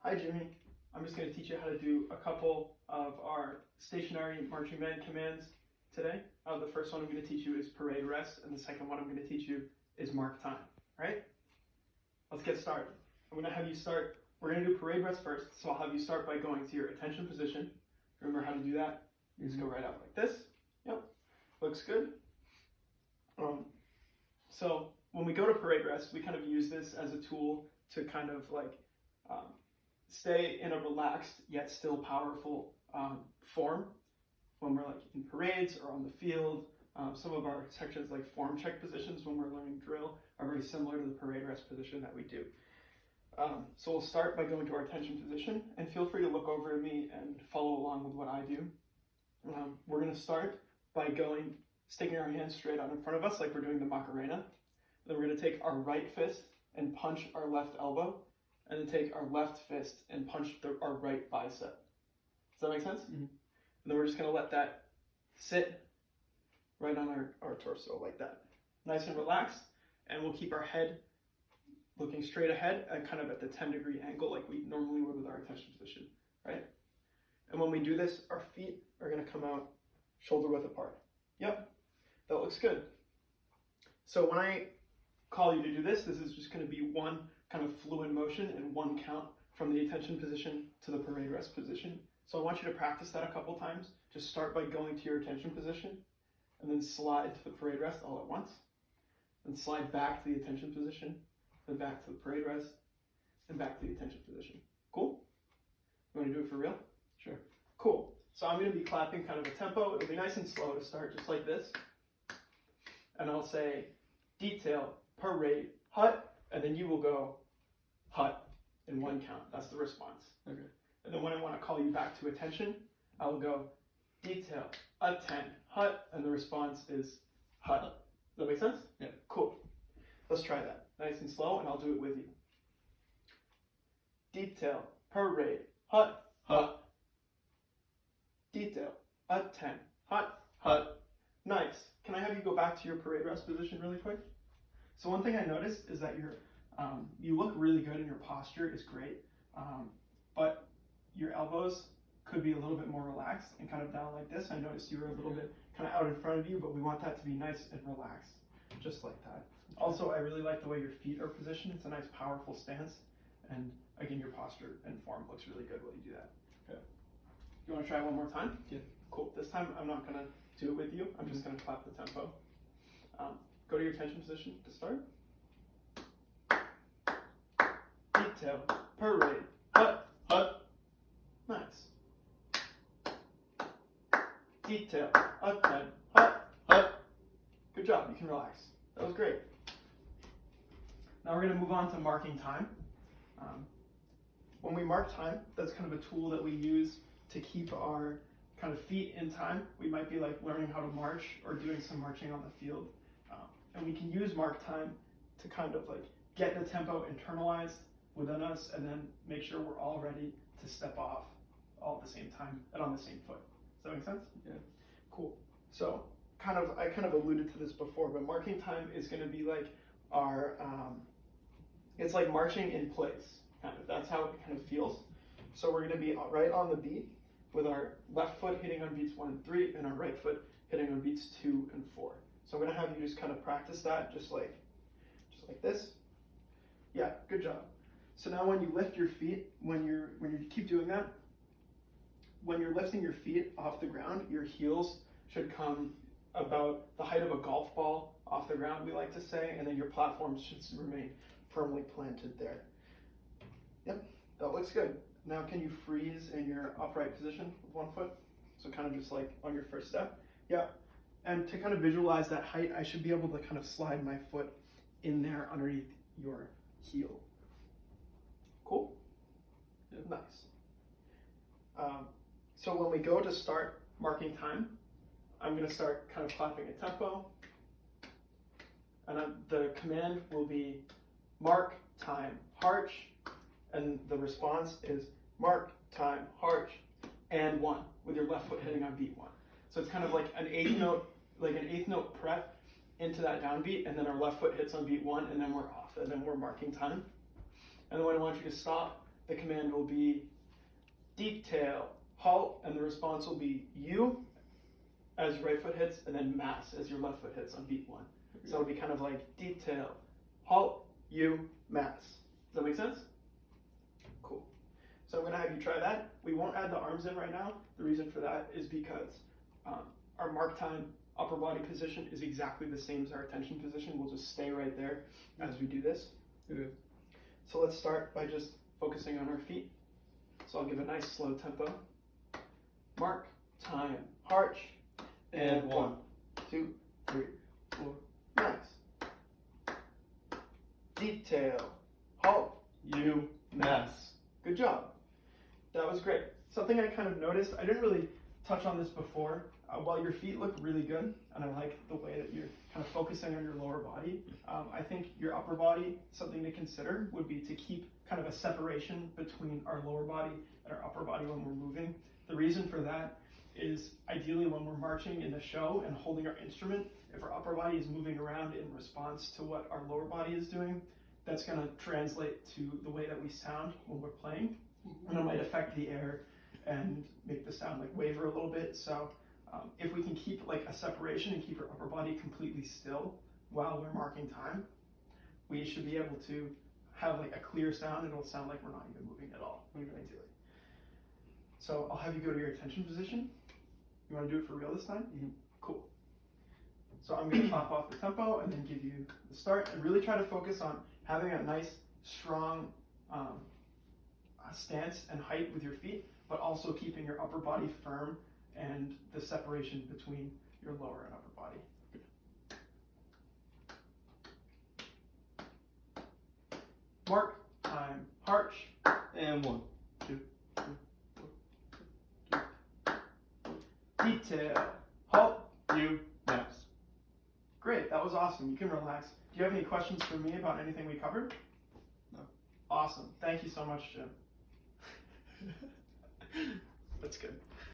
Hi Jimmy, I'm just going to teach you how to do a couple of our stationary marching band commands today. The first one I'm going to teach you is parade rest, and the second one I'm going to teach you is mark time. Alright? Let's get started. I'm going to have you start, we're going to do parade rest first, so I'll have you start by going to your attention position. Remember how to do that? You just go right out like this. Yep, looks good. So when we go to parade rest, we kind of use this as a tool to kind of like stay in a relaxed yet still powerful form when we're like in parades or on the field. Some of our sections like form check positions when we're learning drill are very similar to the parade rest position that we do. So we'll start by going to our attention position, and feel free to look over at me and follow along with what I do. We're going to start by sticking our hands straight out in front of us like we're doing the Macarena. Then we're going to take our right fist and punch our left elbow, and then take our left fist and punch our right bicep. Does that make sense? Mm-hmm. And then we're just going to let that sit right on our torso like that. Nice and relaxed, and we'll keep our head looking straight ahead and kind of at the 10-degree angle like we normally would with our attention position, right? And when we do this, our feet are going to come out shoulder width apart. Yep, that looks good. So when I call you to do this, this is just going to be one kind of fluid motion and one count from the attention position to the parade rest position. So I want you to practice that a couple times. Just start by going to your attention position and then slide to the parade rest all at once. Then slide back to the attention position, then back to the parade rest, and back to the attention position. Cool? You want to do it for real? Sure. Cool. So I'm going to be clapping kind of a tempo. It'll be nice and slow to start, just like this. And I'll say, detail, parade, hut, and then you will go, hut, in one count. That's the response. Okay. And then when I want to call you back to attention, I will go, detail, attend, hut, and the response is, hut. Does that make sense? Yeah. Cool. Let's try that. Nice and slow, and I'll do it with you. Detail, parade, hut, hut. Detail, attend, hut, hut. Nice. Can I have you go back to your parade rest position really quick? So one thing I noticed is that you look really good and your posture is great, but your elbows could be a little bit more relaxed and kind of down like this. I noticed you were a little bit kind of out in front of you, but we want that to be nice and relaxed, just like that. Also, I really like the way your feet are positioned. It's a nice, powerful stance, and again, your posture and form looks really good when you do that. Okay. You want to try one more time? Yeah. Cool. This time, I'm not going to do it with you. I'm just going to clap the tempo. Go to your attention position to start. Detail, parade, hut, hut. Nice. Detail, attend, hut, hut. Good job. You can relax. That was great. Now we're going to move on to marking time. When we mark time, that's kind of a tool that we use to keep our kind of feet in time. We might be like learning how to march or doing some marching on the field. And we can use mark time to kind of like get the tempo internalized within us and then make sure we're all ready to step off all at the same time and on the same foot. Does that make sense? Yeah. Cool. So I kind of alluded to this before, but marking time is going to be like our, it's like marching in place, kind of. That's how it kind of feels. So we're going to be right on the beat with our left foot hitting on beats 1 and 3 and our right foot hitting on beats 2 and 4. So I'm going to have you just kind of practice that just like this. Yeah, good job. So now when you lift your feet, when you keep doing that, when you're lifting your feet off the ground, your heels should come about the height of a golf ball off the ground, we like to say, and then your platforms should remain firmly planted there. Yep, that looks good. Now can you freeze in your upright position with one foot? So kind of just like on your first step. Yeah. And to kind of visualize that height, I should be able to kind of slide my foot in there underneath your heel. Cool? Yeah. Nice. So when we go to start marking time, I'm going to start kind of clapping a tempo. And the command will be mark time harch, and the response is mark time harch and 1 with your left foot hitting on beat 1. So it's kind of like an eighth note prep into that downbeat, and then our left foot hits on beat 1, and then we're off, and then we're marking time. And then when I want you to stop, the command will be detail, halt, and the response will be U as your right foot hits, and then mass as your left foot hits on beat 1. So it'll be kind of like detail, halt, U, mass. Does that make sense? Cool. So I'm going to have you try that. We won't add the arms in right now. The reason for that is because our mark time upper body position is exactly the same as our attention position. We'll just stay right there as we do this. So let's start by just focusing on our feet. So I'll give a nice slow tempo. Mark, time, arch, and 1, 2, 3, 4, nice. Detail, halt, U, mass. Good job. That was great. Something I kind of noticed, I didn't really touch on this before. While your feet look really good, and I like the way that you're kind of focusing on your lower body, I think your upper body, something to consider would be to keep kind of a separation between our lower body and our upper body when we're moving. The reason for that is ideally when we're marching in the show and holding our instrument, if our upper body is moving around in response to what our lower body is doing, that's going to translate to the way that we sound when we're playing, and it might affect the air and make the sound like waver a little bit. So if we can keep like a separation and keep our upper body completely still while we're marking time, we should be able to have like a clear sound, and it'll sound like we're not even moving at all, ideally. So I'll have you go to your attention position. You want to do it for real this time? Mm-hmm. Cool. So I'm going to top off the tempo and then give you the start, and really try to focus on having a nice, strong stance and height with your feet, but also keeping your upper body firm and the separation between your lower and upper body. Mark, time, arch, and 1, 2, 3, 4, 2. Detail, halt, U, mass. Great, that was awesome. You can relax. Do you have any questions for me about anything we covered? No. Awesome. Thank you so much, Jim. That's good.